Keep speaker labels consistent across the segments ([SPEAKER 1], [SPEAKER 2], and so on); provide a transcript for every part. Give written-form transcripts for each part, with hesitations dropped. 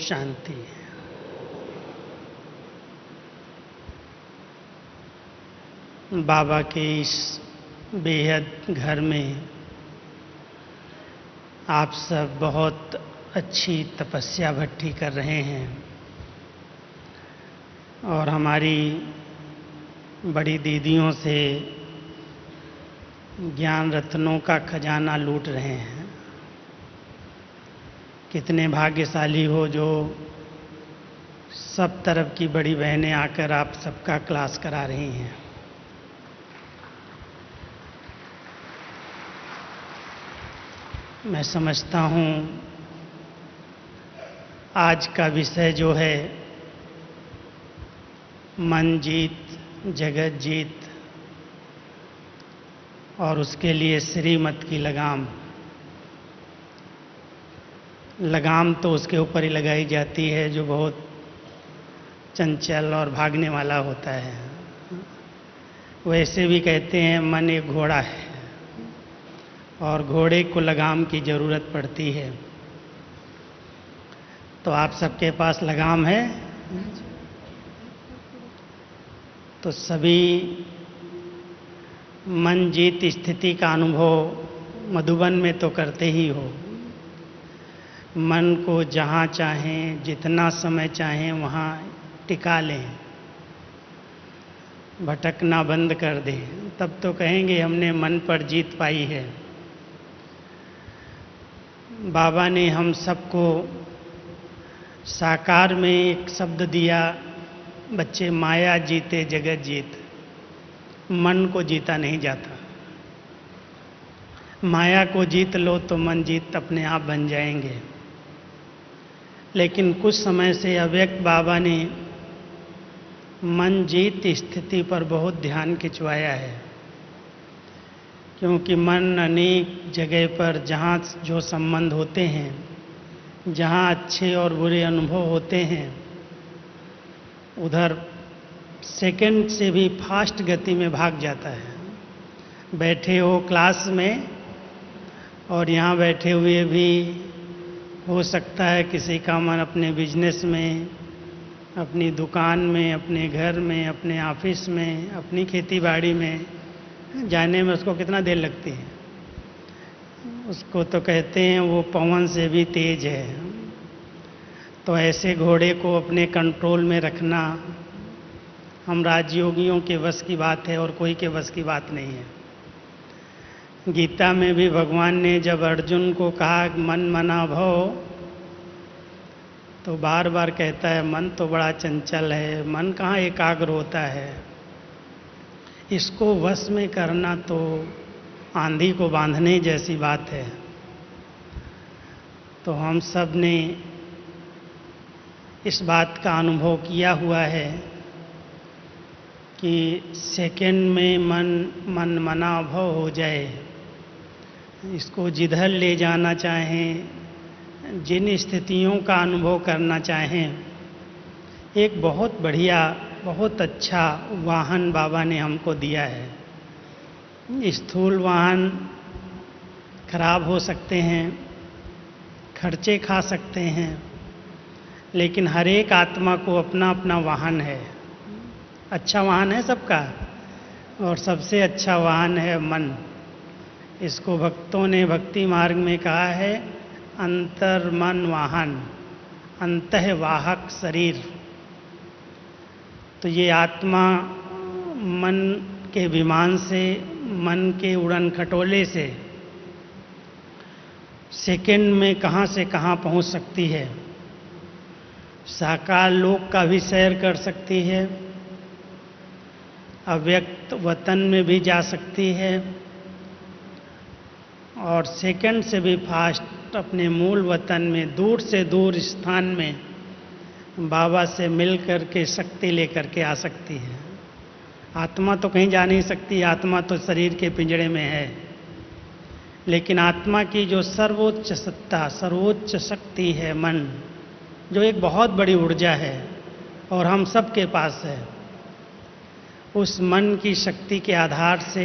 [SPEAKER 1] शांति। बाबा के इस बेहद घर में आप सब बहुत अच्छी तपस्या भट्टी कर रहे हैं और हमारी बड़ी दीदियों से ज्ञान रत्नों का खजाना लूट रहे हैं। कितने भाग्यशाली हो जो सब तरफ की बड़ी बहनें आकर आप सबका क्लास करा रही हैं। मैं समझता हूँ आज का विषय जो है मन जीत जगत जीत और उसके लिए श्रीमत की लगाम तो उसके ऊपर ही लगाई जाती है जो बहुत चंचल और भागने वाला होता है। वैसे भी कहते हैं मन एक घोड़ा है और घोड़े को लगाम की ज़रूरत पड़ती है। तो आप सबके पास लगाम है? तो सभी मन जीत स्थिति का अनुभव मधुबन में तो करते ही हो। मन को जहाँ चाहें जितना समय चाहें वहाँ टिका लें, भटकना बंद कर दें, तब तो कहेंगे हमने मन पर जीत पाई है। बाबा ने हम सबको साकार में एक शब्द दिया, बच्चे माया जीते जगत जीत। मन को जीता नहीं जाता। माया को जीत लो तो मन जीत अपने आप बन जाएंगे। लेकिन कुछ समय से अव्यक्त बाबा ने मन जीत स्थिति पर बहुत ध्यान खिंचवाया है, क्योंकि मन अनेक जगह पर जहाँ जो संबंध होते हैं, जहाँ अच्छे और बुरे अनुभव होते हैं, उधर सेकंड से भी फास्ट गति में भाग जाता है। बैठे हो क्लास में और यहाँ बैठे हुए भी हो सकता है किसी का मन अपने बिजनेस में, अपनी दुकान में, अपने घर में, अपने ऑफिस में, अपनी खेती बाड़ी में जाने में उसको कितना देर लगती है। उसको तो कहते हैं वो पवन से भी तेज है। तो ऐसे घोड़े को अपने कंट्रोल में रखना हम राजयोगियों के वश की बात है और कोई के वश की बात नहीं है। गीता में भी भगवान ने जब अर्जुन को कहा मन मना भव, तो बार बार कहता है मन तो बड़ा चंचल है, मन कहाँ एकाग्र होता है। इसको वश में करना तो आंधी को बांधने जैसी बात है। तो हम सब ने इस बात का अनुभव किया हुआ है कि सेकंड में मन मना भव हो जाए। इसको जिधर ले जाना चाहें, जिन स्थितियों का अनुभव करना चाहें, एक बहुत बढ़िया बहुत अच्छा वाहन बाबा ने हमको दिया है। स्थूल वाहन खराब हो सकते हैं, खर्चे खा सकते हैं, लेकिन हर एक आत्मा को अपना अपना वाहन है। अच्छा वाहन है सबका और सबसे अच्छा वाहन है मन। इसको भक्तों ने भक्ति मार्ग में कहा है अंतर मन वाहन, अंतः वाहक शरीर। तो ये आत्मा मन के विमान से, मन के उड़न खटोले से सेकंड में कहाँ से कहाँ पहुँच सकती है। साकार लोक का भी सैर कर सकती है, अव्यक्त वतन में भी जा सकती है और सेकंड से भी फास्ट अपने मूल वतन में, दूर से दूर स्थान में बाबा से मिल कर के शक्ति लेकर के आ सकती है। आत्मा तो कहीं जा नहीं सकती, आत्मा तो शरीर के पिंजड़े में है। लेकिन आत्मा की जो सर्वोच्च सत्ता, सर्वोच्च शक्ति है मन, जो एक बहुत बड़ी ऊर्जा है और हम सब के पास है, उस मन की शक्ति के आधार से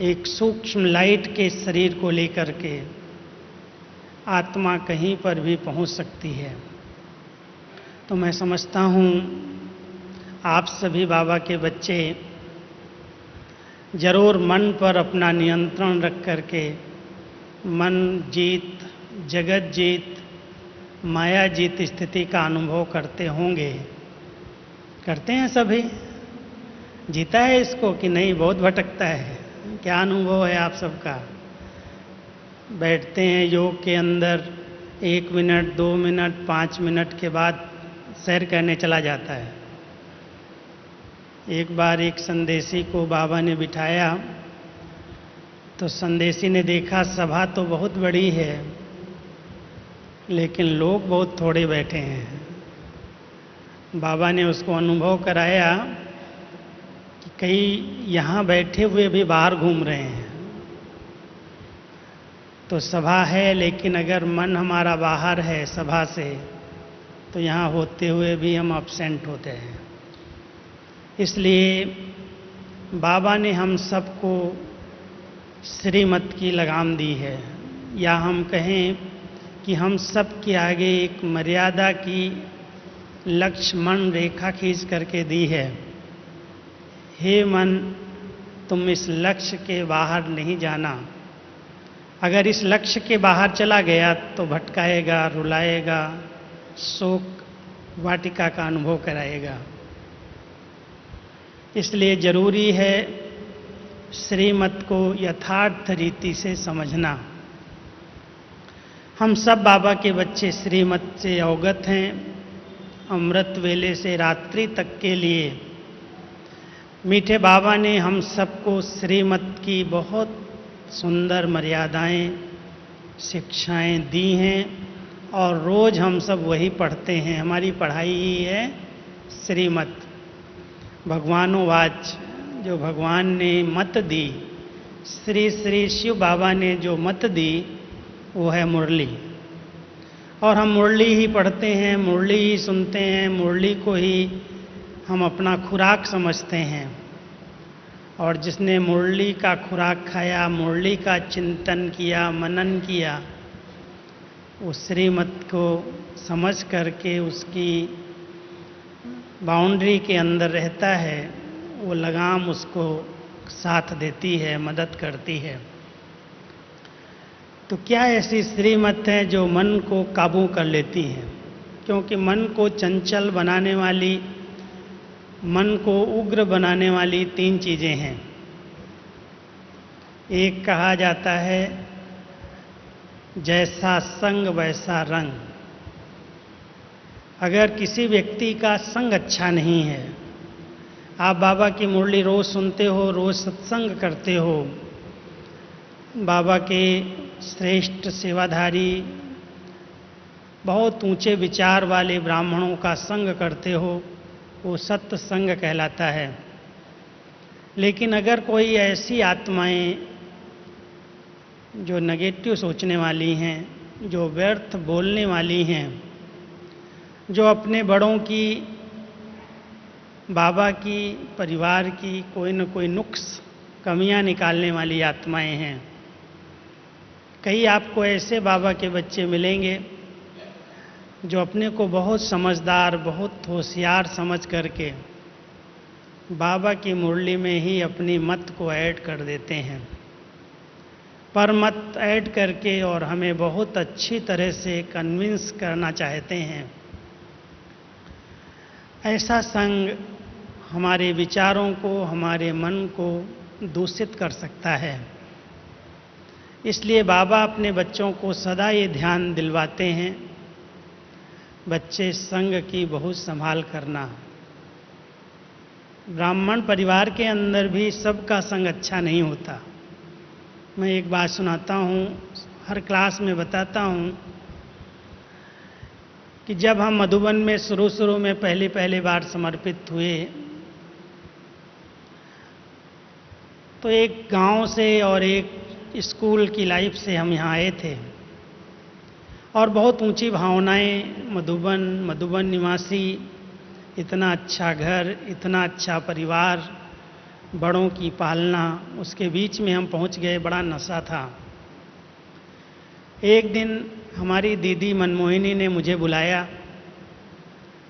[SPEAKER 1] एक सूक्ष्म लाइट के शरीर को लेकर के आत्मा कहीं पर भी पहुंच सकती है। तो मैं समझता हूँ आप सभी बाबा के बच्चे जरूर मन पर अपना नियंत्रण रख करके मन जीत, जगत जीत, माया जीत स्थिति का अनुभव करते होंगे। करते हैं सभी? जीता है इसको कि नहीं? बहुत भटकता है। क्या अनुभव है आप सबका? बैठते हैं योग के अंदर, 1 मिनट, 2 मिनट, 5 मिनट के बाद सैर करने चला जाता है। एक बार एक संदेशी को बाबा ने बिठाया तो संदेशी ने देखा सभा तो बहुत बड़ी है लेकिन लोग बहुत थोड़े बैठे हैं। बाबा ने उसको अनुभव कराया कि कई यहाँ बैठे हुए भी बाहर घूम रहे हैं। तो सभा है लेकिन अगर मन हमारा बाहर है सभा से तो यहाँ होते हुए भी हम अब्सेंट होते हैं। इसलिए बाबा ने हम सबको श्रीमत की लगाम दी है, या हम कहें कि हम सब के आगे एक मर्यादा की लक्ष्मण रेखा खींच करके दी है। हे मन, तुम इस लक्ष्य के बाहर नहीं जाना। अगर इस लक्ष्य के बाहर चला गया तो भटकाएगा, रुलाएगा, शोक वाटिका का अनुभव कराएगा। इसलिए जरूरी है श्रीमत को यथार्थ रीति से समझना। हम सब बाबा के बच्चे श्रीमत से अवगत हैं। अमृत वेले से रात्रि तक के लिए मीठे बाबा ने हम सबको श्रीमत की बहुत सुंदर मर्यादाएं, शिक्षाएं दी हैं और रोज हम सब वही पढ़ते हैं। हमारी पढ़ाई ही है श्रीमत। भगवानोवाच, जो भगवान ने मत दी, श्री श्री शिव बाबा ने जो मत दी वो है मुरली। और हम मुरली ही पढ़ते हैं, मुरली ही सुनते हैं, मुरली को ही हम अपना खुराक समझते हैं। और जिसने मुरली का खुराक खाया, मुरली का चिंतन किया, मनन किया, उस श्रीमत को समझ करके उसकी बाउंड्री के अंदर रहता है, वो लगाम उसको साथ देती है, मदद करती है। तो क्या ऐसी श्रीमत है जो मन को काबू कर लेती है? क्योंकि मन को चंचल बनाने वाली, मन को उग्र बनाने वाली 3 चीज़ें हैं। एक कहा जाता है जैसा संग वैसा रंग। अगर किसी व्यक्ति का संग अच्छा नहीं है, आप बाबा की मुरली रोज सुनते हो, रोज सत्संग करते हो, बाबा के श्रेष्ठ सेवाधारी, बहुत ऊंचे विचार वाले ब्राह्मणों का संग करते हो, वो सत्संग कहलाता है। लेकिन अगर कोई ऐसी आत्माएं जो नेगेटिव सोचने वाली हैं, जो व्यर्थ बोलने वाली हैं, जो अपने बड़ों की, बाबा की, परिवार की कोई न कोई नुक्स, कमियां निकालने वाली आत्माएं हैं। कई आपको ऐसे बाबा के बच्चे मिलेंगे जो अपने को बहुत समझदार, बहुत होशियार समझ करके बाबा की मुरली में ही अपनी मत को ऐड कर देते हैं। पर मत ऐड करके और हमें बहुत अच्छी तरह से कन्विंस करना चाहते हैं। ऐसा संग हमारे विचारों को, हमारे मन को दूषित कर सकता है। इसलिए बाबा अपने बच्चों को सदा ये ध्यान दिलवाते हैं, बच्चे संग की बहुत संभाल करना। ब्राह्मण परिवार के अंदर भी सबका संग अच्छा नहीं होता। मैं एक बात सुनाता हूँ, हर क्लास में बताता हूँ कि जब हम मधुबन में शुरू में पहली बार समर्पित हुए तो एक गांव से और एक स्कूल की लाइफ से हम यहाँ आए थे और बहुत ऊंची भावनाएं, मधुबन निवासी, इतना अच्छा घर, इतना अच्छा परिवार, बड़ों की पालना, उसके बीच में हम पहुंच गए। बड़ा नशा था। एक दिन हमारी दीदी मनमोहिनी ने मुझे बुलाया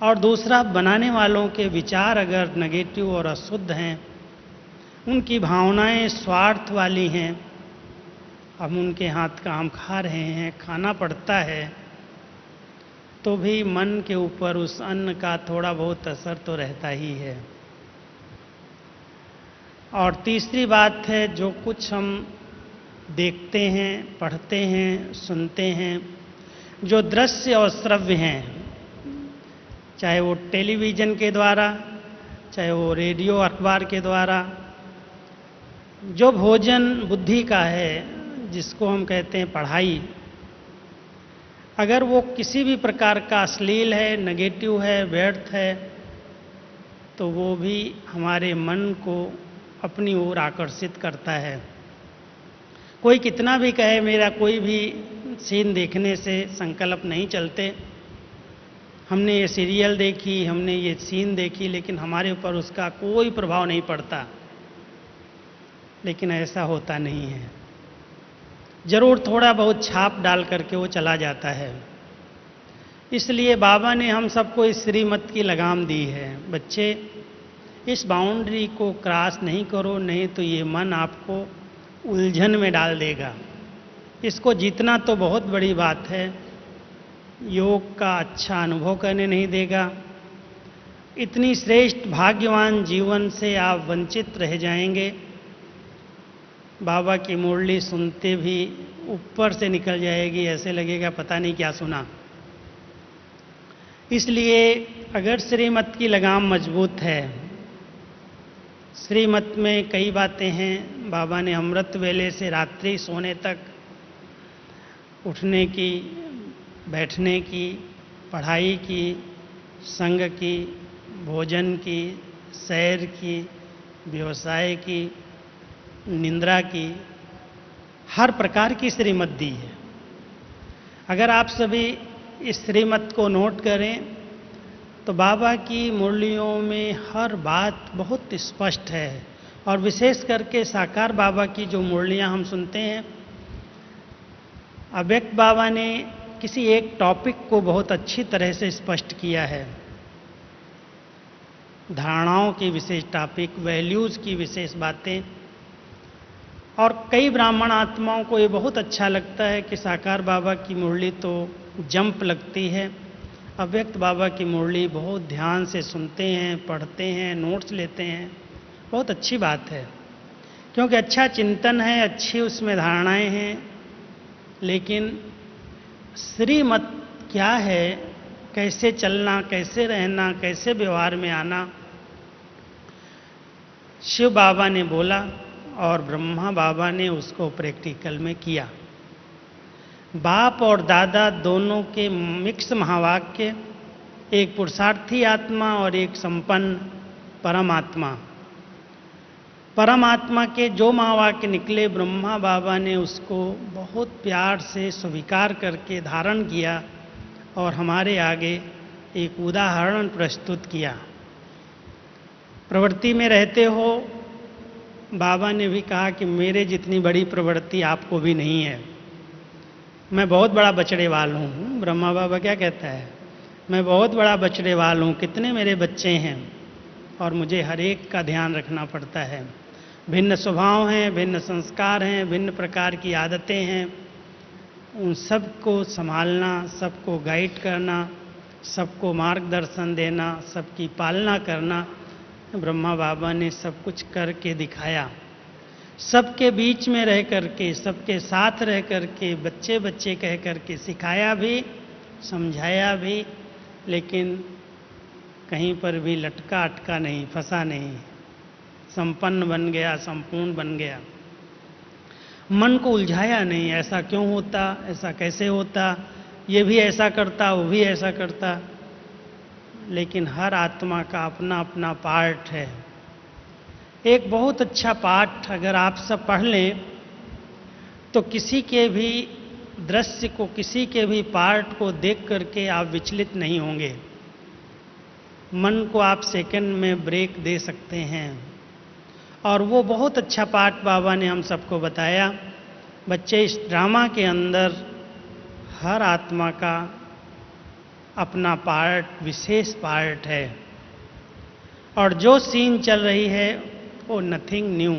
[SPEAKER 1] और दूसरा, बनाने वालों के विचार अगर नेगेटिव और अशुद्ध हैं, उनकी भावनाएं स्वार्थ वाली हैं, हम उनके हाथ का आम खा रहे हैं, खाना पड़ता है, तो भी मन के ऊपर उस अन्न का थोड़ा बहुत असर तो रहता ही है। और तीसरी बात है, जो कुछ हम देखते हैं, पढ़ते हैं, सुनते हैं, जो दृश्य और श्रव्य हैं, चाहे वो टेलीविज़न के द्वारा, चाहे वो रेडियो अखबार के द्वारा, जो भोजन बुद्धि का है, जिसको हम कहते हैं पढ़ाई, अगर वो किसी भी प्रकार का अश्लील है, नेगेटिव है, व्यर्थ है, तो वो भी हमारे मन को अपनी ओर आकर्षित करता है। कोई कितना भी कहे, मेरा कोई भी सीन देखने से संकल्प नहीं चलते, हमने ये सीरियल देखी, हमने ये सीन देखी, लेकिन हमारे ऊपर उसका कोई प्रभाव नहीं पड़ता। लेकिन ऐसा होता नहीं है, जरूर थोड़ा बहुत छाप डाल करके वो चला जाता है। इसलिए बाबा ने हम सबको इस श्रीमत की लगाम दी है, बच्चे इस बाउंड्री को क्रॉस नहीं करो, नहीं तो ये मन आपको उलझन में डाल देगा। इसको जीतना तो बहुत बड़ी बात है, योग का अच्छा अनुभव करने नहीं देगा। इतनी श्रेष्ठ भाग्यवान जीवन से आप वंचित रह जाएंगे। बाबा की मुरली सुनते भी ऊपर से निकल जाएगी, ऐसे लगेगा पता नहीं क्या सुना। इसलिए अगर श्रीमत की लगाम मजबूत है, श्रीमत में कई बातें हैं, बाबा ने अमृत वेले से रात्रि सोने तक उठने की, बैठने की, पढ़ाई की, संग की, भोजन की, सैर की, व्यवसाय की, निंद्रा की, हर प्रकार की श्रीमत दी है। अगर आप सभी इस श्रीमत को नोट करें तो बाबा की मुरलियों में हर बात बहुत स्पष्ट है। और विशेष करके साकार बाबा की जो मुरलियां हम सुनते हैं, अव्यक्त बाबा ने किसी एक टॉपिक को बहुत अच्छी तरह से स्पष्ट किया है। धारणाओं की विशेष टॉपिक, वैल्यूज़ की विशेष बातें। और कई ब्राह्मण आत्माओं को ये बहुत अच्छा लगता है कि साकार बाबा की मुरली तो जंप लगती है, अव्यक्त बाबा की मुरली बहुत ध्यान से सुनते हैं, पढ़ते हैं, नोट्स लेते हैं। बहुत अच्छी बात है, क्योंकि अच्छा चिंतन है, अच्छी उसमें धारणाएं हैं। लेकिन श्रीमत क्या है, कैसे चलना, कैसे रहना, कैसे व्यवहार में आना, शिव बाबा ने बोला और ब्रह्मा बाबा ने उसको प्रैक्टिकल में किया। बाप और दादा दोनों के मिक्स महावाक्य, एक पुरुषार्थी आत्मा और एक संपन्न परमात्मा। परमात्मा के जो महावाक्य निकले, ब्रह्मा बाबा ने उसको बहुत प्यार से स्वीकार करके धारण किया और हमारे आगे एक उदाहरण प्रस्तुत किया। प्रवृत्ति में रहते हो, बाबा ने भी कहा कि मेरे जितनी बड़ी प्रवृत्ति आपको भी नहीं है, मैं बहुत बड़ा बछड़ेवाल हूँ। ब्रह्मा बाबा क्या कहता है, मैं बहुत बड़ा बछड़ेवाल हूँ, कितने मेरे बच्चे हैं और मुझे हर एक का ध्यान रखना पड़ता है। भिन्न स्वभाव हैं, भिन्न संस्कार हैं, भिन्न प्रकार की आदतें हैं, उन सबको संभालना, सबको गाइड करना, सबको मार्गदर्शन देना, सबकी पालना करना, ब्रह्मा बाबा ने सब कुछ करके दिखाया। सबके बीच में रह करके, सबके साथ रह करके, बच्चे बच्चे कह करके सिखाया भी, समझाया भी, लेकिन कहीं पर भी लटका अटका नहीं, फंसा नहीं, संपन्न बन गया, संपूर्ण बन गया। मन को उलझाया नहीं, ऐसा क्यों होता, ऐसा कैसे होता, ये भी ऐसा करता, वो भी ऐसा करता। लेकिन हर आत्मा का अपना अपना पार्ट है। एक बहुत अच्छा पाठ अगर आप सब पढ़ लें तो किसी के भी दृश्य को, किसी के भी पार्ट को देख करके आप विचलित नहीं होंगे। मन को आप सेकंड में ब्रेक दे सकते हैं। और वो बहुत अच्छा पाठ बाबा ने हम सबको बताया। बच्चे, इस ड्रामा के अंदर हर आत्मा का अपना पार्ट, विशेष पार्ट है। और जो सीन चल रही है वो नथिंग न्यू।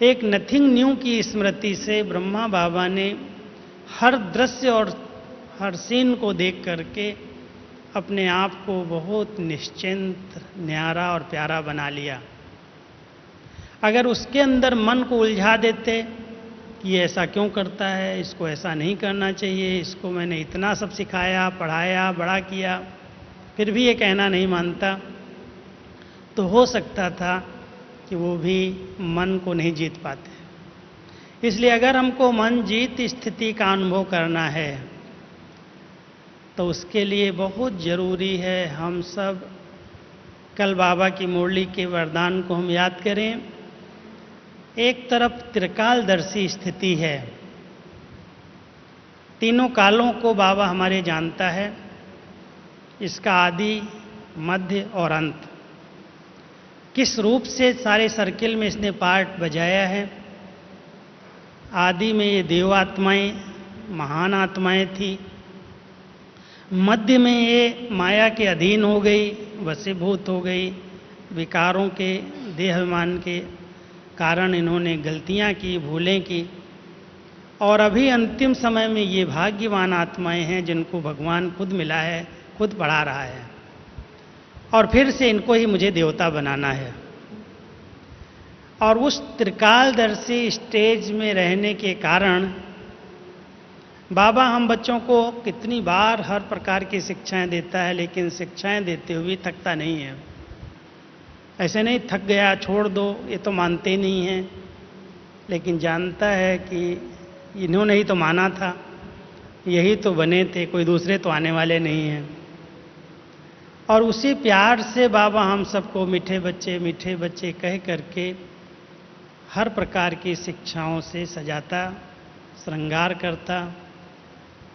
[SPEAKER 1] एक नथिंग न्यू की स्मृति से ब्रह्मा बाबा ने हर दृश्य और हर सीन को देख करके अपने आप को बहुत निश्चिंत, न्यारा और प्यारा बना लिया। अगर उसके अंदर मन को उलझा देते कि ये ऐसा क्यों करता है, इसको ऐसा नहीं करना चाहिए, इसको मैंने इतना सब सिखाया, पढ़ाया, बड़ा किया, फिर भी ये कहना नहीं मानता, तो हो सकता था कि वो भी मन को नहीं जीत पाते। इसलिए अगर हमको मन जीत स्थिति का अनुभव करना है तो उसके लिए बहुत ज़रूरी है हम सब कल बाबा की मुरली के वरदान को हम याद करें। एक तरफ त्रिकालदर्शी स्थिति है, तीनों कालों को बाबा हमारे जानता है, इसका आदि, मध्य और अंत। किस रूप से सारे सर्किल में इसने पार्ट बजाया है। आदि में ये देवात्माएं, महान आत्माएं थी। मध्य में ये माया के अधीन हो गई, वशीभूत हो गई, विकारों के, देहाभिमान के कारण इन्होंने गलतियां की, भूलें की। और अभी अंतिम समय में ये भाग्यवान आत्माएं हैं जिनको भगवान खुद मिला है, खुद पढ़ा रहा है, और फिर से इनको ही मुझे देवता बनाना है। और उस त्रिकालदर्शी स्टेज में रहने के कारण बाबा हम बच्चों को कितनी बार हर प्रकार की शिक्षाएं देता है, लेकिन शिक्षाएं देते हुए थकता नहीं है। ऐसे नहीं थक गया छोड़ दो, ये तो मानते नहीं हैं, लेकिन जानता है कि इन्होंने ही तो माना था, यही तो बने थे, कोई दूसरे तो आने वाले नहीं हैं। और उसी प्यार से बाबा हम सबको मीठे बच्चे कह करके हर प्रकार की शिक्षाओं से सजाता, श्रृंगार करता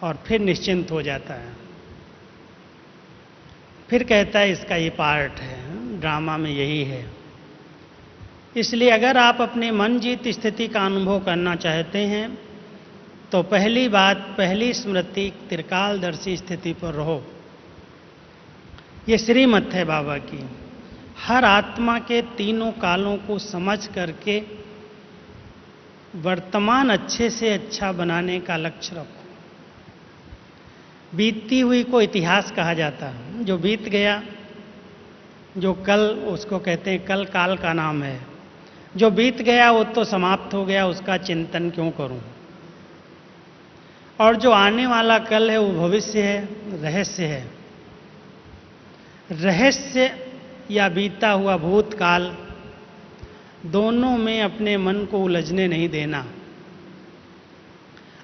[SPEAKER 1] और फिर निश्चिंत हो जाता है। फिर कहता है इसका ये पार्ट है, ड्रामा में यही है। इसलिए अगर आप अपने मन जीत स्थिति का अनुभव करना चाहते हैं तो पहली बात, पहली स्मृति त्रिकालदर्शी स्थिति पर रहो। ये श्रीमत है बाबा की। हर आत्मा के तीनों कालों को समझ करके वर्तमान अच्छे से अच्छा बनाने का लक्ष्य रखो। बीतती हुई को इतिहास कहा जाता है। जो बीत गया, जो कल, उसको कहते हैं कल, काल का नाम है। जो बीत गया वो तो समाप्त हो गया, उसका चिंतन क्यों करूं। और जो आने वाला कल है वो भविष्य है, रहस्य है। रहस्य या बीता हुआ भूतकाल, दोनों में अपने मन को उलझने नहीं देना।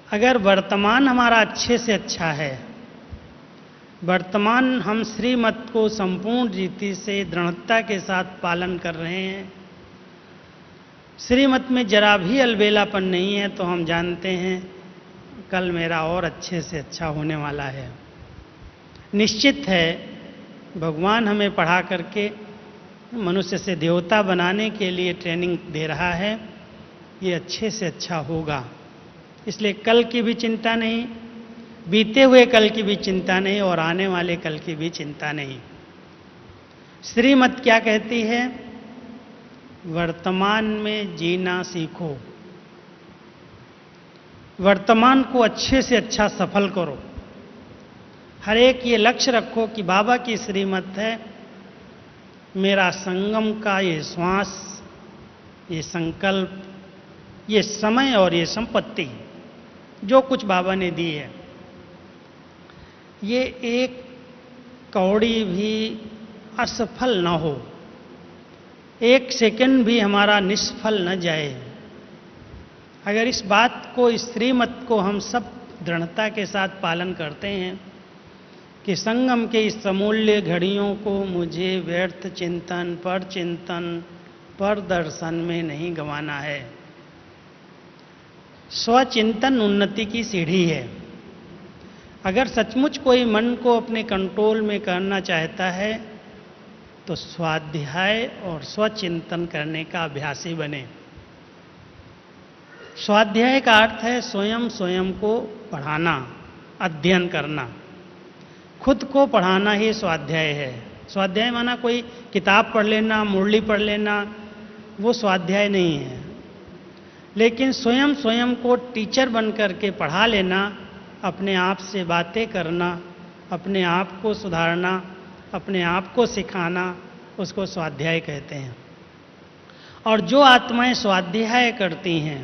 [SPEAKER 1] अगर वर्तमान हमारा अच्छे से अच्छा है, वर्तमान हम श्रीमत को संपूर्ण रीति से दृढ़ता के साथ पालन कर रहे हैं, श्रीमत में जरा भी अलबेलापन नहीं है, तो हम जानते हैं कल मेरा और अच्छे से अच्छा होने वाला है। निश्चित है भगवान हमें पढ़ा करके मनुष्य से देवता बनाने के लिए ट्रेनिंग दे रहा है, ये अच्छे से अच्छा होगा। इसलिए कल की भी चिंता नहीं, बीते हुए कल की भी चिंता नहीं, और आने वाले कल की भी चिंता नहीं। श्रीमत क्या कहती है? वर्तमान में जीना सीखो, वर्तमान को अच्छे से अच्छा सफल करो। हर एक ये लक्ष्य रखो कि बाबा की श्रीमत है, मेरा संगम का ये श्वास, ये संकल्प, ये समय और ये संपत्ति जो कुछ बाबा ने दी है, ये एक कौड़ी भी असफल न हो, एक सेकंड भी हमारा निष्फल न जाए। अगर इस बात को, इस श्रीमत को हम सब दृढ़ता के साथ पालन करते हैं कि संगम के इस अमूल्य घड़ियों को मुझे व्यर्थ चिंतन पर दर्शन में नहीं गंवाना है। स्वचिंतन उन्नति की सीढ़ी है। अगर सचमुच कोई मन को अपने कंट्रोल में करना चाहता है तो स्वाध्याय और स्वचिंतन करने का अभ्यासी बने। स्वाध्याय का अर्थ है स्वयं को पढ़ाना, अध्ययन करना। खुद को पढ़ाना ही स्वाध्याय है। स्वाध्याय माना कोई किताब पढ़ लेना, मुरली पढ़ लेना, वो स्वाध्याय नहीं है। लेकिन स्वयं स्वयं को टीचर बन कर के पढ़ा लेना, अपने आप से बातें करना, अपने आप को सुधारना, अपने आप को सिखाना, उसको स्वाध्याय कहते हैं। और जो आत्माएं स्वाध्याय करती हैं,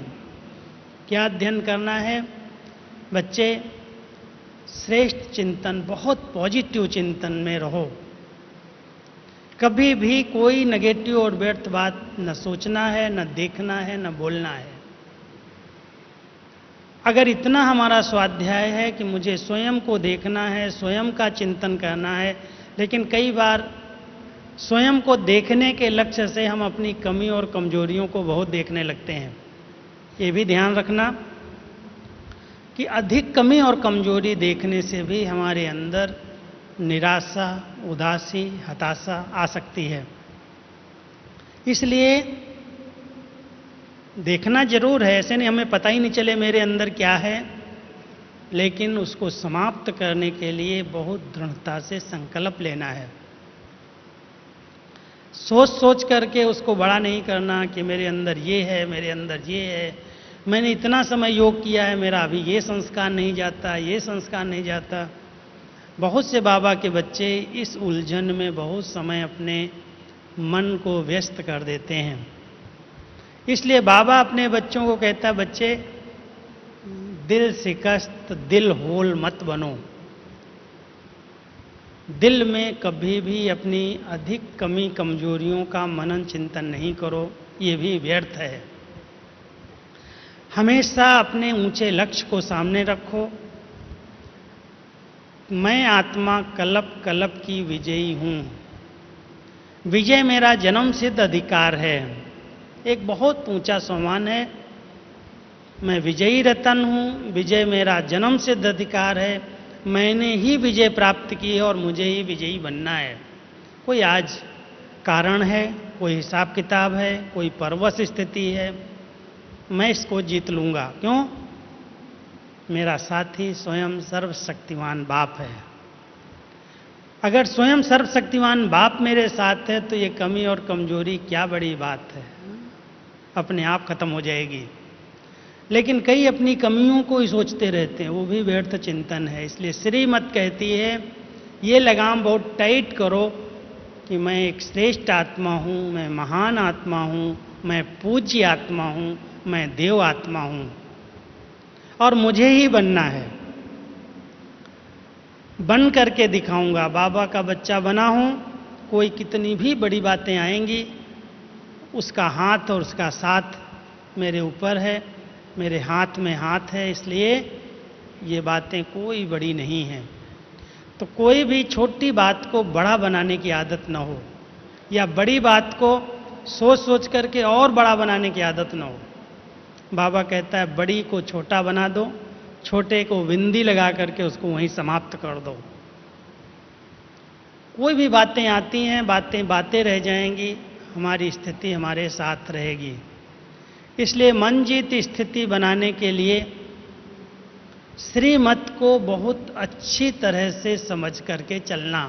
[SPEAKER 1] क्या अध्ययन करना है बच्चे? श्रेष्ठ चिंतन, बहुत पॉजिटिव चिंतन में रहो। कभी भी कोई नेगेटिव और व्यर्थ बात न सोचना है, न देखना है, न बोलना है। अगर इतना हमारा स्वाध्याय है कि मुझे स्वयं को देखना है, स्वयं का चिंतन करना है, लेकिन कई बार स्वयं को देखने के लक्ष्य से हम अपनी कमी और कमजोरियों को बहुत देखने लगते हैं। ये भी ध्यान रखना कि अधिक कमी और कमजोरी देखने से भी हमारे अंदर निराशा, उदासी, हताशा आ सकती है। इसलिए देखना जरूर है, ऐसे नहीं हमें पता ही नहीं चले मेरे अंदर क्या है, लेकिन उसको समाप्त करने के लिए बहुत दृढ़ता से संकल्प लेना है। सोच सोच करके उसको बड़ा नहीं करना कि मेरे अंदर ये है, मेरे अंदर ये है, मैंने इतना समय योग किया है, मेरा अभी ये संस्कार नहीं जाता, ये संस्कार नहीं जाता। बहुत से बाबा के बच्चे इस उलझन में बहुत समय अपने मन को व्यस्त कर देते हैं। इसलिए बाबा अपने बच्चों को कहता है, बच्चे दिल शिकस्त दिल होल मत बनो। दिल में कभी भी अपनी अधिक कमी कमजोरियों का मनन चिंतन नहीं करो, ये भी व्यर्थ है। हमेशा अपने ऊंचे लक्ष्य को सामने रखो। मैं आत्मा कल्प कल्प की विजयी हूं। विजय मेरा जन्म सिद्ध अधिकार है। एक बहुत ऊंचा सम्मान है। मैं विजयी रतन हूं, विजय मेरा जन्म सिद्ध अधिकार है। मैंने ही विजय प्राप्त की है और मुझे ही विजयी बनना है। कोई आज कारण है, कोई हिसाब किताब है, कोई परवश स्थिति है, मैं इसको जीत लूंगा। क्यों? मेरा साथी स्वयं सर्वशक्तिमान बाप है। अगर स्वयं सर्वशक्तिमान बाप मेरे साथ है तो ये कमी और कमजोरी क्या बड़ी बात है, अपने आप खत्म हो जाएगी। लेकिन कई अपनी कमियों को ही सोचते रहते हैं, वो भी व्यर्थ चिंतन है। इसलिए श्रीमत कहती है ये लगाम बहुत टाइट करो कि मैं एक श्रेष्ठ आत्मा हूँ, मैं महान आत्मा हूँ, मैं पूज्य आत्मा हूँ, मैं देव आत्मा हूँ और मुझे ही बनना है। बन करके दिखाऊंगा। बाबा का बच्चा बना हूँ, कोई कितनी भी बड़ी बातें आएंगी, उसका हाथ और उसका साथ मेरे ऊपर है, मेरे हाथ में हाथ है। इसलिए ये बातें कोई बड़ी नहीं हैं। तो कोई भी छोटी बात को बड़ा बनाने की आदत न हो, या बड़ी बात को सोच सोच करके और बड़ा बनाने की आदत न हो। बाबा कहता है बड़ी को छोटा बना दो, छोटे को बिंदी लगा करके उसको वहीं समाप्त कर दो। कोई भी बातें आती हैं, बातें बातें रह जाएंगी, हमारी स्थिति हमारे साथ रहेगी। इसलिए मन जीत स्थिति बनाने के लिए श्रीमत को बहुत अच्छी तरह से समझ करके चलना।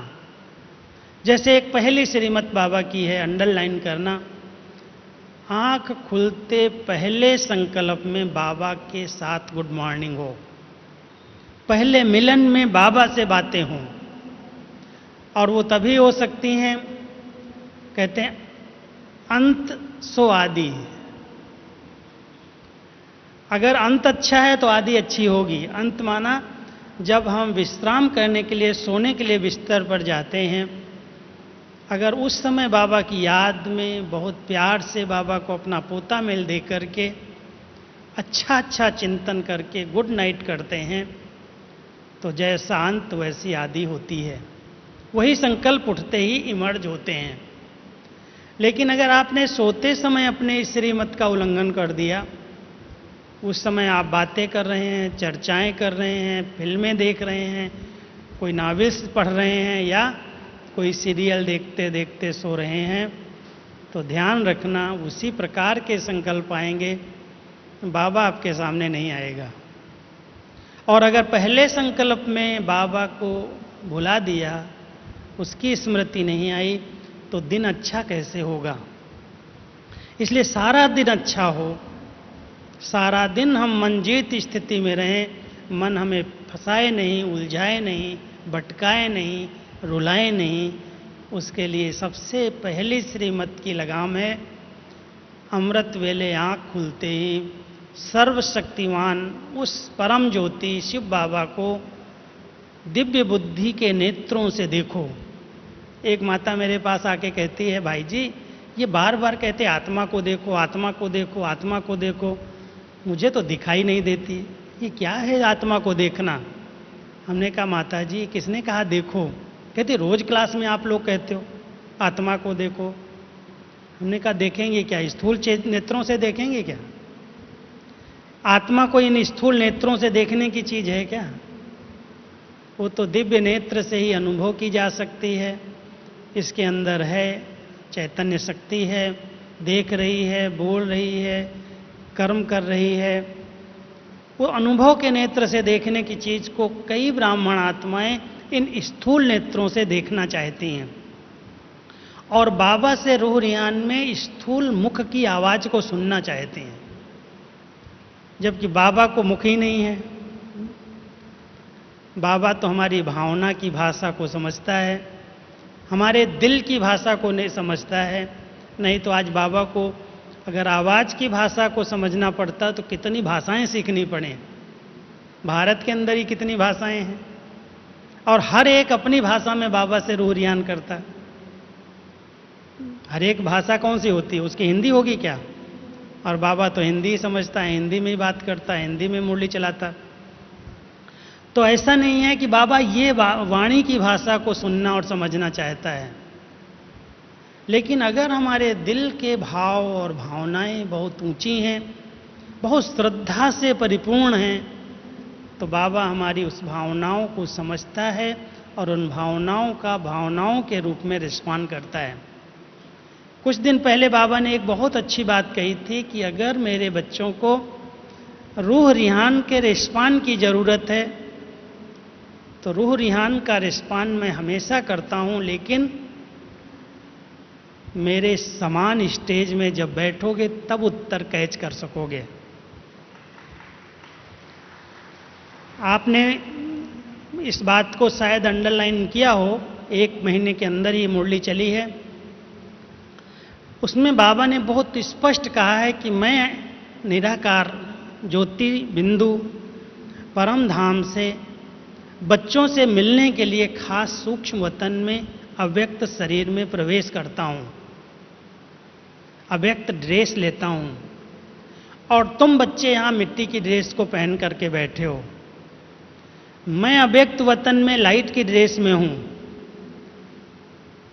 [SPEAKER 1] जैसे एक पहली श्रीमत बाबा की है, अंडरलाइन करना। आंख खुलते पहले संकल्प में बाबा के साथ गुड मॉर्निंग हो, पहले मिलन में बाबा से बातें हों। और वो तभी हो सकती हैं, कहते हैं अंत सो आदि। अगर अंत अच्छा है तो आदि अच्छी होगी। अंत माना जब हम विश्राम करने के लिए, सोने के लिए बिस्तर पर जाते हैं, अगर उस समय बाबा की याद में बहुत प्यार से बाबा को अपना पोता मेल दे करके अच्छा अच्छा चिंतन करके गुड नाइट करते हैं, तो जैसा अंत वैसी आदि होती है। वही संकल्प उठते ही इमर्ज होते हैं। लेकिन अगर आपने सोते समय अपने इस श्रीमत का उल्लंघन कर दिया, उस समय आप बातें कर रहे हैं, चर्चाएं कर रहे हैं, फिल्में देख रहे हैं, कोई नावेल्स पढ़ रहे हैं या कोई सीरियल देखते देखते सो रहे हैं, तो ध्यान रखना उसी प्रकार के संकल्प आएंगे, बाबा आपके सामने नहीं आएगा। और अगर पहले संकल्प में बाबा को भुला दिया, उसकी स्मृति नहीं आई, तो दिन अच्छा कैसे होगा। इसलिए सारा दिन अच्छा हो, सारा दिन हम मनजीत स्थिति में रहें, मन हमें फंसाए नहीं, उलझाए नहीं, भटकाए नहीं, रुलाए नहीं। उसके लिए सबसे पहली श्रीमत की लगाम है, अमृत वेले आँख खुलते ही सर्वशक्तिमान उस परम ज्योति शिव बाबा को दिव्य बुद्धि के नेत्रों से देखो। एक माता मेरे पास आके कहती है, भाई जी ये बार बार कहते आत्मा को देखो, आत्मा को देखो, आत्मा को देखो, मुझे तो दिखाई नहीं देती, ये क्या है आत्मा को देखना। हमने कहा माता जी किसने कहा देखो। कहती रोज क्लास में आप लोग कहते हो आत्मा को देखो। हमने कहा देखेंगे क्या, स्थूल नेत्रों से देखेंगे क्या? आत्मा को इन स्थूल नेत्रों से देखने की चीज है क्या? वो तो दिव्य नेत्र से ही अनुभव की जा सकती है। इसके अंदर है चैतन्य शक्ति है, देख रही है, बोल रही है, कर्म कर रही है। वो अनुभव के नेत्र से देखने की चीज को कई ब्राह्मण आत्माएं इन स्थूल नेत्रों से देखना चाहती हैं, और बाबा से रूह रियान में स्थूल मुख की आवाज को सुनना चाहती हैं, जबकि बाबा को मुख ही नहीं है। बाबा तो हमारी भावना की भाषा को समझता है, हमारे दिल की भाषा को नहीं समझता है। नहीं तो आज बाबा को अगर आवाज़ की भाषा को समझना पड़ता तो कितनी भाषाएं सीखनी पड़े। भारत के अंदर ही कितनी भाषाएं हैं, और हर एक अपनी भाषा में बाबा से रूह रियान करता। हर एक भाषा कौन सी होती है, उसकी हिंदी होगी क्या? और बाबा तो हिंदी ही समझता है, हिंदी में ही बात करता है, हिंदी में मुरली चलाता। तो ऐसा नहीं है कि बाबा ये वाणी की भाषा को सुनना और समझना चाहता है, लेकिन अगर हमारे दिल के भाव और भावनाएं बहुत ऊंची हैं, बहुत श्रद्धा से परिपूर्ण हैं, तो बाबा हमारी उस भावनाओं को समझता है और उन भावनाओं का भावनाओं के रूप में रिस्पॉन्ड करता है। कुछ दिन पहले बाबा ने एक बहुत अच्छी बात कही थी कि अगर मेरे बच्चों को रूह रिहान के रिस्पॉन्ड की ज़रूरत है तो रूह रिहान का रिस्पॉन्ड मैं हमेशा करता हूं, लेकिन मेरे समान स्टेज में जब बैठोगे तब उत्तर कैच कर सकोगे। आपने इस बात को शायद अंडरलाइन किया हो, 1 महीने के अंदर ही मुरली चली है, उसमें बाबा ने बहुत स्पष्ट कहा है कि मैं निराकार ज्योति बिंदु परम धाम से बच्चों से मिलने के लिए खास सूक्ष्म वतन में अव्यक्त शरीर में प्रवेश करता हूं, अव्यक्त ड्रेस लेता हूं, और तुम बच्चे यहां मिट्टी की ड्रेस को पहन करके बैठे हो। मैं अव्यक्त वतन में लाइट की ड्रेस में हूं।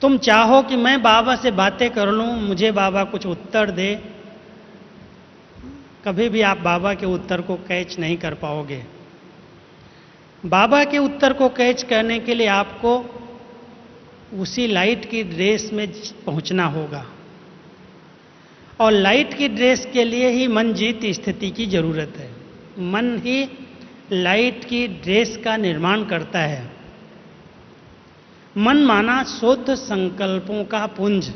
[SPEAKER 1] तुम चाहो कि मैं बाबा से बातें कर लूं, मुझे बाबा कुछ उत्तर दे, कभी भी आप बाबा के उत्तर को कैच नहीं कर पाओगे। बाबा के उत्तर को कैच करने के लिए आपको उसी लाइट की ड्रेस में पहुंचना होगा, और लाइट की ड्रेस के लिए ही मन जीत स्थिति की जरूरत है। मन ही लाइट की ड्रेस का निर्माण करता है। मन माना शुद्ध संकल्पों का पुंज,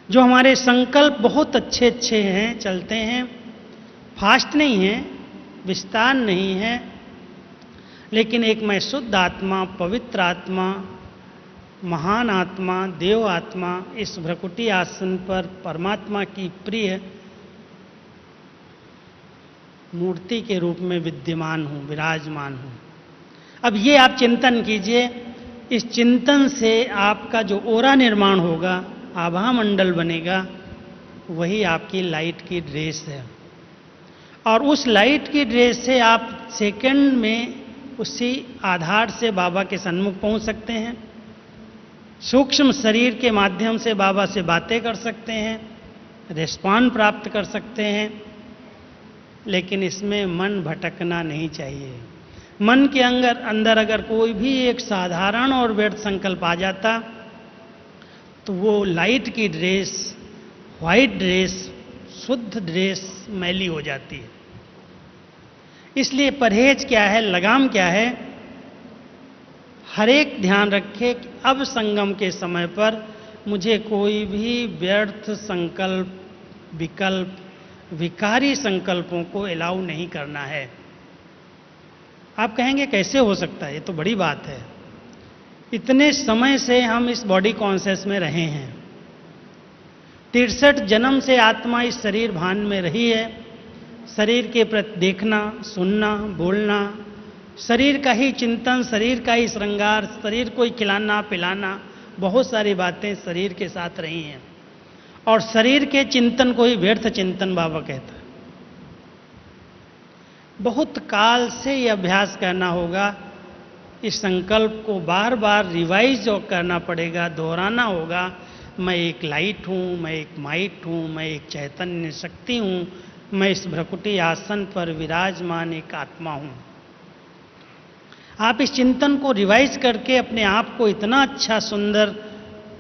[SPEAKER 1] जो हमारे संकल्प बहुत अच्छे अच्छे हैं, चलते हैं, फास्ट नहीं है, विस्तार नहीं है, लेकिन एक मैं शुद्ध आत्मा, पवित्र आत्मा, महान आत्मा, देव आत्मा इस भ्रकुटी आसन पर परमात्मा की प्रिय मूर्ति के रूप में विद्यमान हूं, विराजमान हूं। अब ये आप चिंतन कीजिए, इस चिंतन से आपका जो ओरा निर्माण होगा, आभा मंडल बनेगा, वही आपकी लाइट की ड्रेस है। और उस लाइट की ड्रेस से आप सेकंड में उसी आधार से बाबा के सन्मुख पहुंच सकते हैं, सूक्ष्म शरीर के माध्यम से बाबा से बातें कर सकते हैं, रिस्पॉन्ड प्राप्त कर सकते हैं। लेकिन इसमें मन भटकना नहीं चाहिए। मन के अंदर अगर कोई भी एक साधारण और व्यर्थ संकल्प आ जाता तो वो लाइट की ड्रेस, व्हाइट ड्रेस, शुद्ध ड्रेस मैली हो जाती है। इसलिए परहेज क्या है, लगाम क्या है? हर एक ध्यान रखे कि अब संगम के समय पर मुझे कोई भी व्यर्थ संकल्प, विकल्प, विकारी संकल्पों को अलाउ नहीं करना है। आप कहेंगे कैसे हो सकता है, ये तो बड़ी बात है। इतने समय से हम इस बॉडी कॉन्शियस में रहे हैं, 63 जन्म से आत्मा इस शरीर भान में रही है। शरीर के प्रति देखना, सुनना, बोलना, शरीर का ही चिंतन, शरीर का ही श्रृंगार, शरीर को ही खिलाना पिलाना, बहुत सारी बातें शरीर के साथ रही हैं। और शरीर के चिंतन को ही व्यर्थ चिंतन बाबा कहता है। बहुत काल से ये अभ्यास करना होगा, इस संकल्प को बार बार रिवाइज करना पड़ेगा, दोहराना होगा। मैं एक लाइट हूँ, मैं एक माइट हूँ, मैं एक चैतन्य शक्ति हूँ, मैं इस भ्रकुटी आसन पर विराजमान एक आत्मा हूँ। आप इस चिंतन को रिवाइज करके अपने आप को इतना अच्छा सुंदर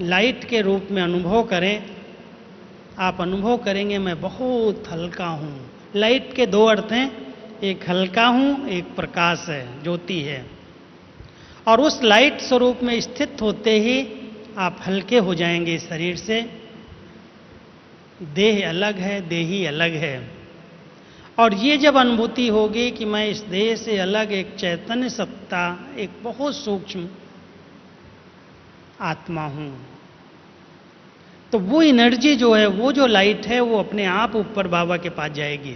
[SPEAKER 1] लाइट के रूप में अनुभव करें। आप अनुभव करेंगे मैं बहुत हल्का हूँ। लाइट के दो अर्थ हैं, एक हल्का हूँ, एक प्रकाश है, ज्योति है। और उस लाइट स्वरूप में स्थित होते ही आप हल्के हो जाएंगे इस शरीर से। देह अलग है, देही अलग है। और ये जब अनुभूति होगी कि मैं इस देह से अलग एक चैतन्य सत्ता, एक बहुत सूक्ष्म आत्मा हूं, तो वो एनर्जी जो है, वो जो लाइट है, वो अपने आप ऊपर बाबा के पास जाएगी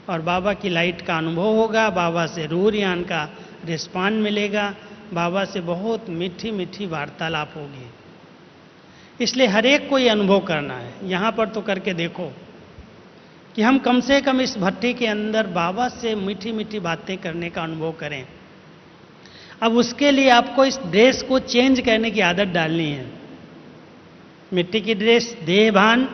[SPEAKER 1] और बाबा की लाइट का अनुभव होगा। बाबा से रूह ज्ञान का रिस्पांस मिलेगा, बाबा से बहुत मीठी मीठी वार्तालाप होगी। इसलिए हर एक को ये अनुभव करना है। यहाँ पर तो करके देखो कि हम कम से कम इस भट्टी के अंदर बाबा से मीठी मीठी बातें करने का अनुभव करें। अब उसके लिए आपको इस ड्रेस को चेंज करने की आदत डालनी है। मिट्टी की ड्रेस, देह भान,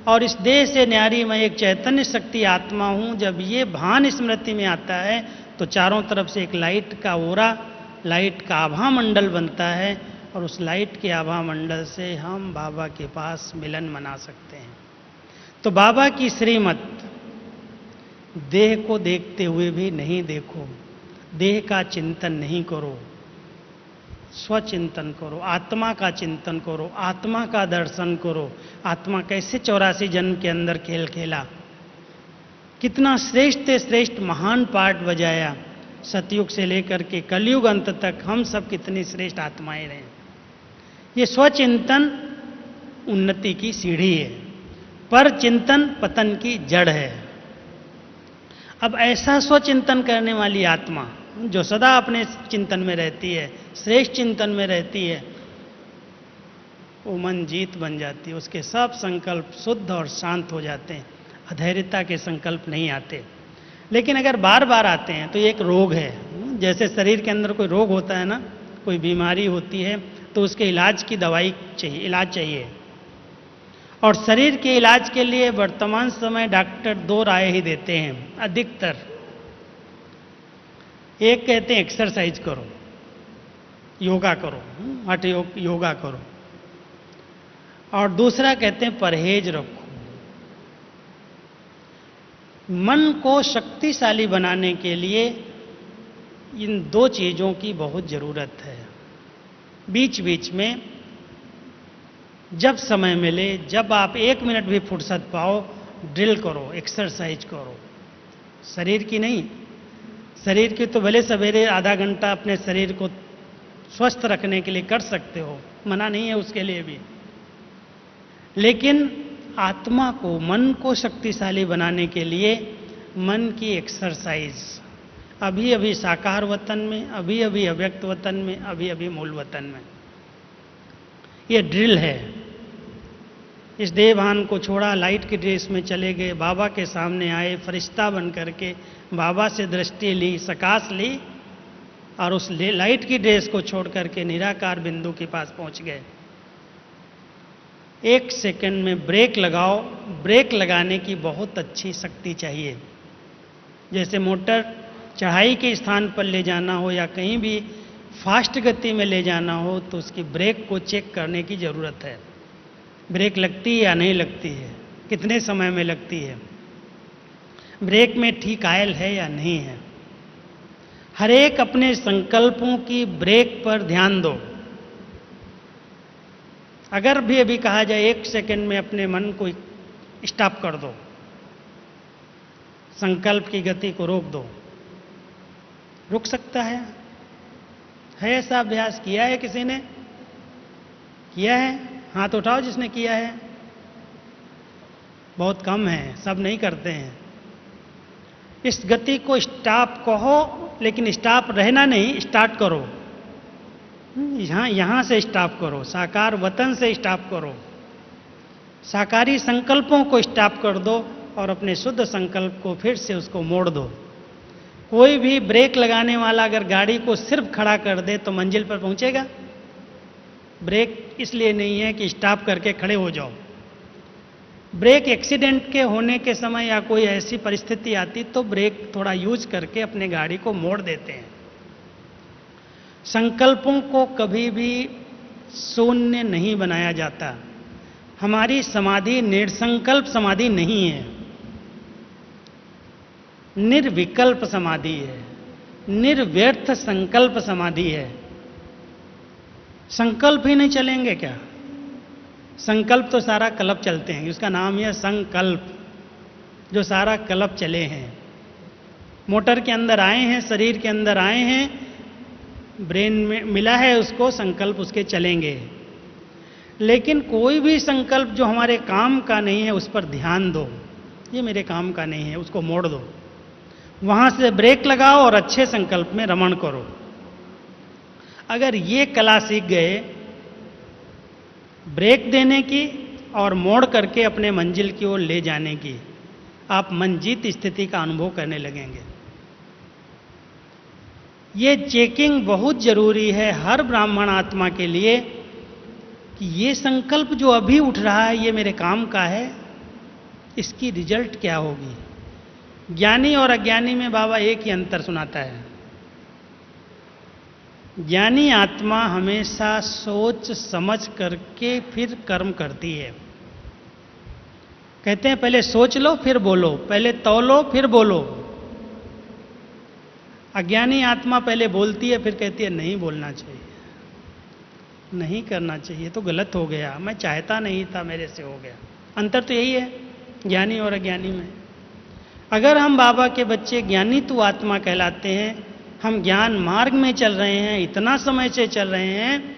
[SPEAKER 1] और इस देह से न्यारी मैं एक चैतन्य शक्ति आत्मा हूं। जब ये भान स्मृति में आता है तो चारों तरफ से एक लाइट का ओरा, लाइट का आभा मंडल बनता है और उस लाइट के आभा मंडल से हम बाबा के पास मिलन मना सकते हैं। तो बाबा की श्रीमत, देह को देखते हुए भी नहीं देखो, देह का चिंतन नहीं करो, स्वचिंतन करो, आत्मा का चिंतन करो, आत्मा का दर्शन करो। आत्मा कैसे 84 जन्म के अंदर खेल खेला, कितना श्रेष्ठ से श्रेष्ठ महान पाठ बजाया। सतयुग से लेकर के कलयुग अंत तक हम सब कितनी श्रेष्ठ आत्माएं रहे। ये स्वचिंतन उन्नति की सीढ़ी है, पर चिंतन पतन की जड़ है। अब ऐसा स्वचिंतन करने वाली आत्मा जो सदा अपने चिंतन में रहती है, श्रेष्ठ चिंतन में रहती है, वो मन जीत बन जाती है। उसके सब संकल्प शुद्ध और शांत हो जाते हैं, अधैर्यता के संकल्प नहीं आते। लेकिन अगर बार बार आते हैं तो ये एक रोग है। जैसे शरीर के अंदर कोई रोग होता है ना, कोई बीमारी होती है, तो उसके इलाज की दवाई चाहिए, इलाज चाहिए। और शरीर के इलाज के लिए वर्तमान समय डॉक्टर 2 राय ही देते हैं अधिकतर। एक कहते हैं एक्सरसाइज करो, योगा करो, हठ योगा करो, और दूसरा कहते हैं परहेज रखो। मन को शक्तिशाली बनाने के लिए इन 2 चीजों की बहुत जरूरत है। बीच बीच में जब समय मिले, जब आप 1 मिनट भी फुर्सत पाओ, ड्रिल करो, एक्सरसाइज करो। शरीर की नहीं, शरीर की तो भले सवेरे आधा घंटा अपने शरीर को स्वस्थ रखने के लिए कर सकते हो, मना नहीं है उसके लिए भी। लेकिन आत्मा को, मन को शक्तिशाली बनाने के लिए मन की एक्सरसाइज, अभी अभी साकार वतन में, अभी अभी अव्यक्त वतन में, अभी अभी मूल वतन में, ये ड्रिल है। इस देहभान को छोड़ा, लाइट की ड्रेस में चले गए, बाबा के सामने आए, फरिश्ता बन करके बाबा से दृष्टि ली, सकाश ली, और उस लाइट की ड्रेस को छोड़ करके निराकार बिंदु के पास पहुंच गए। 1 सेकंड में ब्रेक लगाओ। ब्रेक लगाने की बहुत अच्छी शक्ति चाहिए। जैसे मोटर चढ़ाई के स्थान पर ले जाना हो या कहीं भी फास्ट गति में ले जाना हो, तो उसकी ब्रेक को चेक करने की ज़रूरत है। ब्रेक लगती है या नहीं लगती है, कितने समय में लगती है, ब्रेक में ठीक आयल है या नहीं है। हर एक अपने संकल्पों की ब्रेक पर ध्यान दो। अगर भी अभी कहा जाए 1 सेकंड में अपने मन को स्टॉप कर दो, संकल्प की गति को रोक दो। रुक सकता है ऐसा अभ्यास किया है किसी ने? किया है? हाथ उठाओ जिसने किया है। बहुत कम है, सब नहीं करते हैं। इस गति को स्टॉप कहो, लेकिन स्टॉप रहना नहीं, स्टार्ट करो। यहां से स्टॉप करो, साकार वतन से स्टॉप करो, साकारी संकल्पों को स्टॉप कर दो और अपने शुद्ध संकल्प को फिर से उसको मोड़ दो। कोई भी ब्रेक लगाने वाला अगर गाड़ी को सिर्फ खड़ा कर दे तो मंजिल पर पहुंचेगा? ब्रेक इसलिए नहीं है कि स्टॉप करके खड़े हो जाओ। ब्रेक एक्सीडेंट के होने के समय या कोई ऐसी परिस्थिति आती तो ब्रेक थोड़ा यूज करके अपने गाड़ी को मोड़ देते हैं। संकल्पों को कभी भी शून्य नहीं बनाया जाता। हमारी समाधि निर्संकल्प समाधि नहीं है, निर्विकल्प समाधि है, निर्व्यर्थ संकल्प समाधि है। संकल्प ही नहीं चलेंगे क्या? संकल्प तो सारा कल्प चलते हैं, उसका नाम है संकल्प, जो सारा कल्प चले हैं। मोटर के अंदर आए हैं, शरीर के अंदर आए हैं, ब्रेन में मिला है उसको, संकल्प उसके चलेंगे। लेकिन कोई भी संकल्प जो हमारे काम का नहीं है उस पर ध्यान दो। ये मेरे काम का नहीं है, उसको मोड़ दो, वहां से ब्रेक लगाओ और अच्छे संकल्प में रमण करो। अगर ये कला सीख गए, ब्रेक देने की और मोड़ करके अपने मंजिल की ओर ले जाने की, आप मंजीत स्थिति का अनुभव करने लगेंगे। ये चेकिंग बहुत जरूरी है हर ब्राह्मण आत्मा के लिए कि ये संकल्प जो अभी उठ रहा है ये मेरे काम का है, इसकी रिजल्ट क्या होगी। ज्ञानी और अज्ञानी में बाबा एक ही अंतर सुनाता है। ज्ञानी आत्मा हमेशा सोच समझ करके फिर कर्म करती है। कहते हैं पहले सोच लो फिर बोलो, पहले तौलो फिर बोलो। अज्ञानी आत्मा पहले बोलती है फिर कहती है नहीं बोलना चाहिए, नहीं करना चाहिए, तो गलत हो गया, मैं चाहता नहीं था, मेरे से हो गया। अंतर तो यही है ज्ञानी और अज्ञानी में। अगर हम बाबा के बच्चे ज्ञानी तो आत्मा कहलाते हैं, हम ज्ञान मार्ग में चल रहे हैं, इतना समय से चल रहे हैं,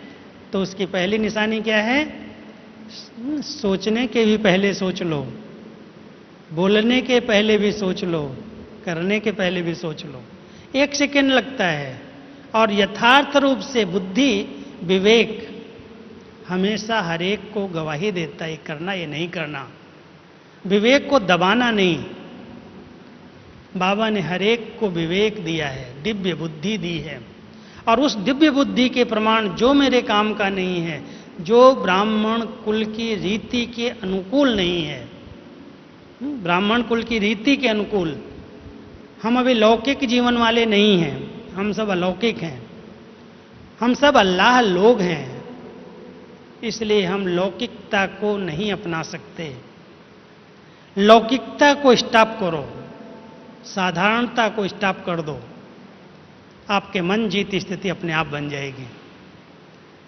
[SPEAKER 1] तो उसकी पहली निशानी क्या है? सोचने के भी पहले सोच लो, बोलने के पहले भी सोच लो, करने के पहले भी सोच लो। 1 सेकेंड लगता है। और यथार्थ रूप से बुद्धि विवेक हमेशा हर एक को गवाही देता है, करना ये नहीं करना। विवेक को दबाना नहीं। बाबा ने हर एक को विवेक दिया है, दिव्य बुद्धि दी है, और उस दिव्य बुद्धि के प्रमाण जो मेरे काम का नहीं है, जो ब्राह्मण कुल की रीति के अनुकूल नहीं है, ब्राह्मण कुल की रीति के अनुकूल, हम अभी लौकिक जीवन वाले नहीं हैं, हम सब अलौकिक हैं, हम सब अल्लाह लोग हैं, इसलिए हम लौकिकता को नहीं अपना सकते। लौकिकता को स्टॉप करो, साधारणता को स्टॉप कर दो, आपके मन जीत स्थिति अपने आप बन जाएगी।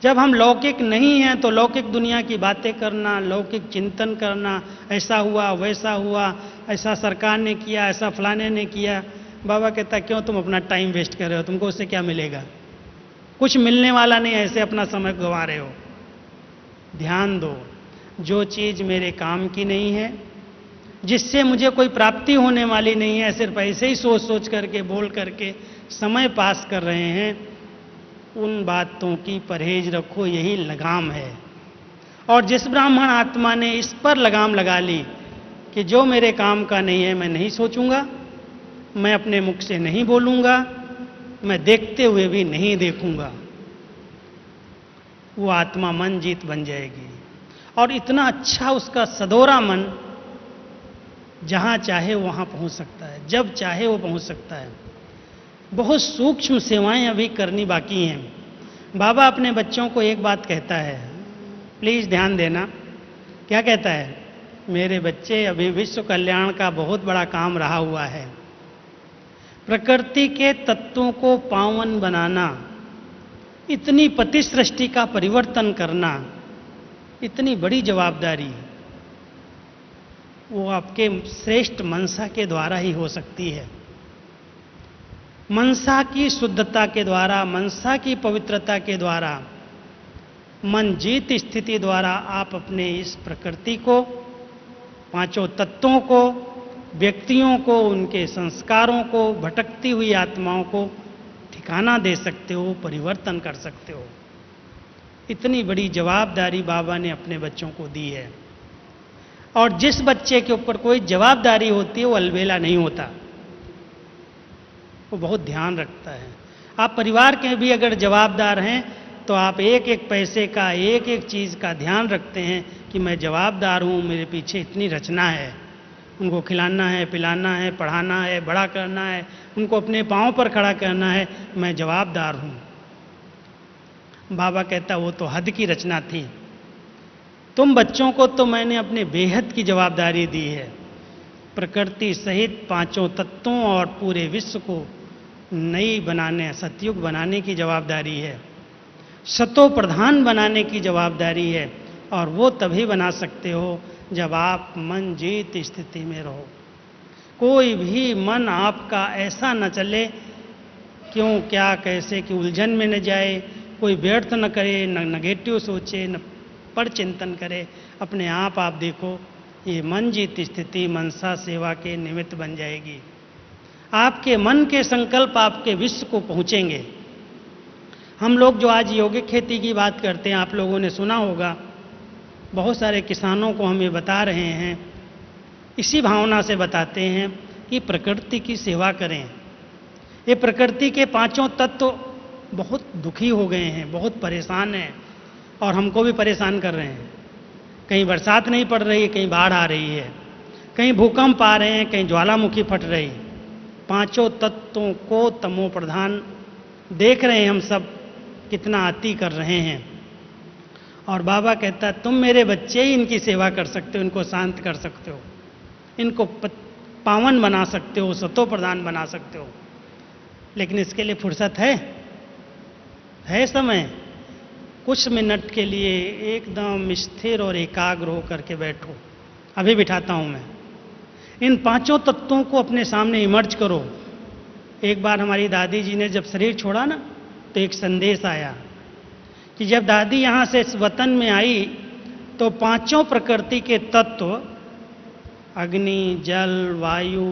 [SPEAKER 1] जब हम लौकिक नहीं हैं तो लौकिक दुनिया की बातें करना, लौकिक चिंतन करना, ऐसा हुआ वैसा हुआ, ऐसा सरकार ने किया, ऐसा फलाने ने किया, बाबा कहता क्यों तुम अपना टाइम वेस्ट कर रहे हो, तुमको उससे क्या मिलेगा? कुछ मिलने वाला नहीं, ऐसे अपना समय गंवा रहे हो। ध्यान दो, जो चीज मेरे काम की नहीं है, जिससे मुझे कोई प्राप्ति होने वाली नहीं है, सिर्फ ऐसे ही सोच सोच करके बोल करके समय पास कर रहे हैं, उन बातों की परहेज रखो, यही लगाम है। और जिस ब्राह्मण आत्मा ने इस पर लगाम लगा ली कि जो मेरे काम का नहीं है मैं नहीं सोचूंगा, मैं अपने मुख से नहीं बोलूंगा, मैं देखते हुए भी नहीं देखूंगा, वो आत्मा मन जीत बन जाएगी। और इतना अच्छा उसका सदोरा मन जहां चाहे वहां पहुंच सकता है, जब चाहे वो पहुंच सकता है। बहुत सूक्ष्म सेवाएं अभी करनी बाकी हैं। बाबा अपने बच्चों को एक बात कहता है, प्लीज ध्यान देना। क्या कहता है? मेरे बच्चे, अभी विश्व कल्याण का बहुत बड़ा काम रहा हुआ है। प्रकृति के तत्वों को पावन बनाना, इतनी पति सृष्टि का परिवर्तन करना, इतनी बड़ी जवाबदारी वो आपके श्रेष्ठ मनसा के द्वारा ही हो सकती है। मनसा की शुद्धता के द्वारा, मनसा की पवित्रता के द्वारा, मन जीत स्थिति द्वारा आप अपने इस प्रकृति को, पांचों तत्वों को, व्यक्तियों को, उनके संस्कारों को, भटकती हुई आत्माओं को ठिकाना दे सकते हो, परिवर्तन कर सकते हो। इतनी बड़ी जवाबदारी बाबा ने अपने बच्चों को दी है। और जिस बच्चे के ऊपर कोई जवाबदारी होती है वो अलबेला नहीं होता, वो बहुत ध्यान रखता है। आप परिवार के भी अगर जवाबदार हैं तो आप एक एक पैसे का, एक एक चीज़ का ध्यान रखते हैं कि मैं जवाबदार हूँ, मेरे पीछे इतनी रचना है, उनको खिलाना है, पिलाना है, पढ़ाना है, बड़ा करना है, उनको अपने पाँव पर खड़ा करना है, मैं जवाबदार हूँ। बाबा कहता वो तो हद की रचना थी, तुम बच्चों को तो मैंने अपने बेहद की जवाबदारी दी है। प्रकृति सहित पांचों तत्वों और पूरे विश्व को नई बनाने, सतयुग बनाने की जवाबदारी है, सतो प्रधान बनाने की जवाबदारी है। और वो तभी बना सकते हो जब आप मन जीत स्थिति में रहो। कोई भी मन आपका ऐसा न चले, क्यों, क्या, कैसे कि उलझन में न जाए, कोई व्यर्थ न करे, न नेगेटिव सोचे, न पर चिंतन करे। अपने आप देखो ये मन जीत स्थिति मनसा सेवा के निमित्त बन जाएगी। आपके मन के संकल्प आपके विश्व को पहुंचेंगे। हम लोग जो आज यौगिक खेती की बात करते हैं, आप लोगों ने सुना होगा, बहुत सारे किसानों को हम ये बता रहे हैं, इसी भावना से बताते हैं कि प्रकृति की सेवा करें। ये प्रकृति के पांचों तत्व बहुत दुखी हो गए हैं, बहुत परेशान हैं और हमको भी परेशान कर रहे हैं। कहीं बरसात नहीं पड़ रही है, कहीं बाढ़ आ रही है, कहीं भूकंप आ रहे हैं, कहीं ज्वालामुखी फट रही। पांचों तत्वों को तमो प्रधान देख रहे हैं हम सब, कितना अति कर रहे हैं। और बाबा कहता तुम मेरे बच्चे ही इनकी सेवा कर सकते हो, इनको शांत कर सकते हो, इनको पावन बना सकते हो, सतो प्रधान बना सकते हो। लेकिन इसके लिए फुर्सत है समय। कुछ मिनट के लिए एकदम स्थिर और एकाग्र हो करके बैठो। अभी बिठाता हूं मैं। इन पांचों तत्वों को अपने सामने इमर्ज करो। एक बार हमारी दादी जी ने जब शरीर छोड़ा ना, तो एक संदेश आया कि जब दादी यहाँ से इस वतन में आई तो पांचों प्रकृति के तत्व, अग्नि, जल, वायु,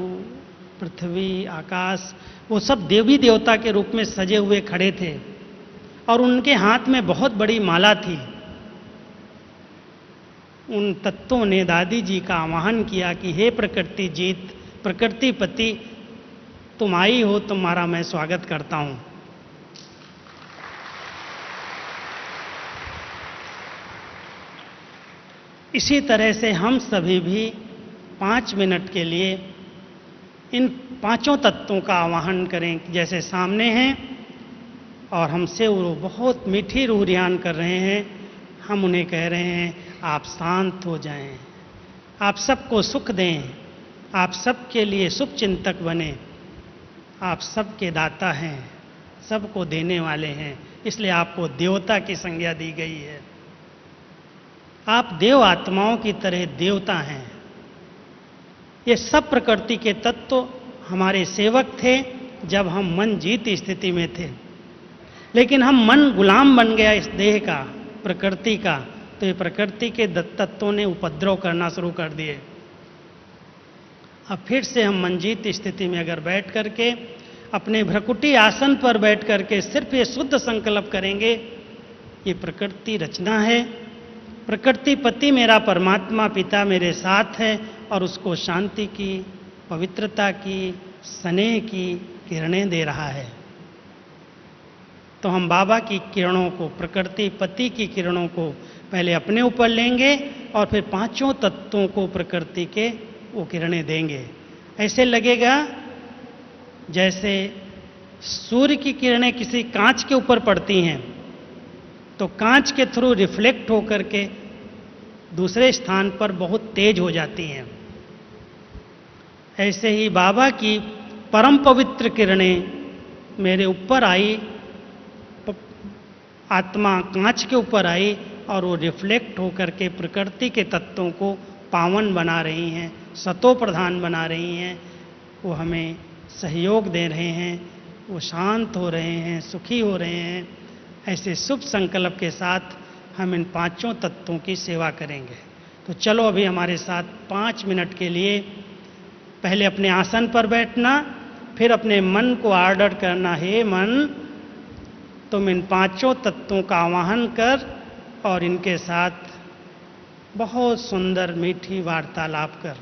[SPEAKER 1] पृथ्वी, आकाश, वो सब देवी देवता के रूप में सजे हुए खड़े थे और उनके हाथ में बहुत बड़ी माला थी। उन तत्वों ने दादी जी का आह्वान किया कि हे प्रकृति जीत, प्रकृति पति, तुम आई हो, तुम्हारा मैं स्वागत करता हूं। इसी तरह से हम सभी भी 5 मिनट के लिए इन पांचों तत्वों का आवाहन करें। जैसे सामने हैं और हमसे वो बहुत मीठी रूह रियान कर रहे हैं, हम उन्हें कह रहे हैं आप शांत हो जाएं, आप सबको सुख दें, आप सबके लिए शुभ चिंतक बने, आप सबके दाता हैं, सबको देने वाले हैं, इसलिए आपको देवता की संज्ञा दी गई है। आप देव आत्माओं की तरह देवता हैं। ये सब प्रकृति के तत्व हमारे सेवक थे जब हम मन जीत स्थिति में थे, लेकिन हम मन गुलाम बन गया इस देह का, प्रकृति का, तो ये प्रकृति के तत्वों ने उपद्रव करना शुरू कर दिए। अब फिर से हम मंजीत स्थिति में अगर बैठ करके अपने भ्रकुटी आसन पर बैठ करके सिर्फ ये शुद्ध संकल्प करेंगे, ये प्रकृति रचना है, प्रकृति पति मेरा परमात्मा पिता मेरे साथ है और उसको शांति की, पवित्रता की, स्नेह की किरणें दे रहा है। तो हम बाबा की किरणों को, प्रकृति पति की किरणों को पहले अपने ऊपर लेंगे और फिर पांचों तत्वों को प्रकृति के वो किरणें देंगे। ऐसे लगेगा जैसे सूर्य की किरणें किसी कांच के ऊपर पड़ती हैं तो कांच के थ्रू रिफ्लेक्ट होकर के दूसरे स्थान पर बहुत तेज हो जाती हैं। ऐसे ही बाबा की परम पवित्र किरणें मेरे ऊपर आई, आत्मा कांच के ऊपर आई और वो रिफ्लेक्ट होकर के प्रकृति के तत्वों को पावन बना रही हैं, सतो प्रधान बना रही हैं। वो हमें सहयोग दे रहे हैं, वो शांत हो रहे हैं, सुखी हो रहे हैं। ऐसे शुभ संकल्प के साथ हम इन पांचों तत्वों की सेवा करेंगे। तो चलो अभी हमारे साथ 5 मिनट के लिए पहले अपने आसन पर बैठना, फिर अपने मन को ऑर्डर करना, हे मन तुम इन पांचों तत्वों का आवाहन कर और इनके साथ बहुत सुंदर मीठी वार्तालाप कर।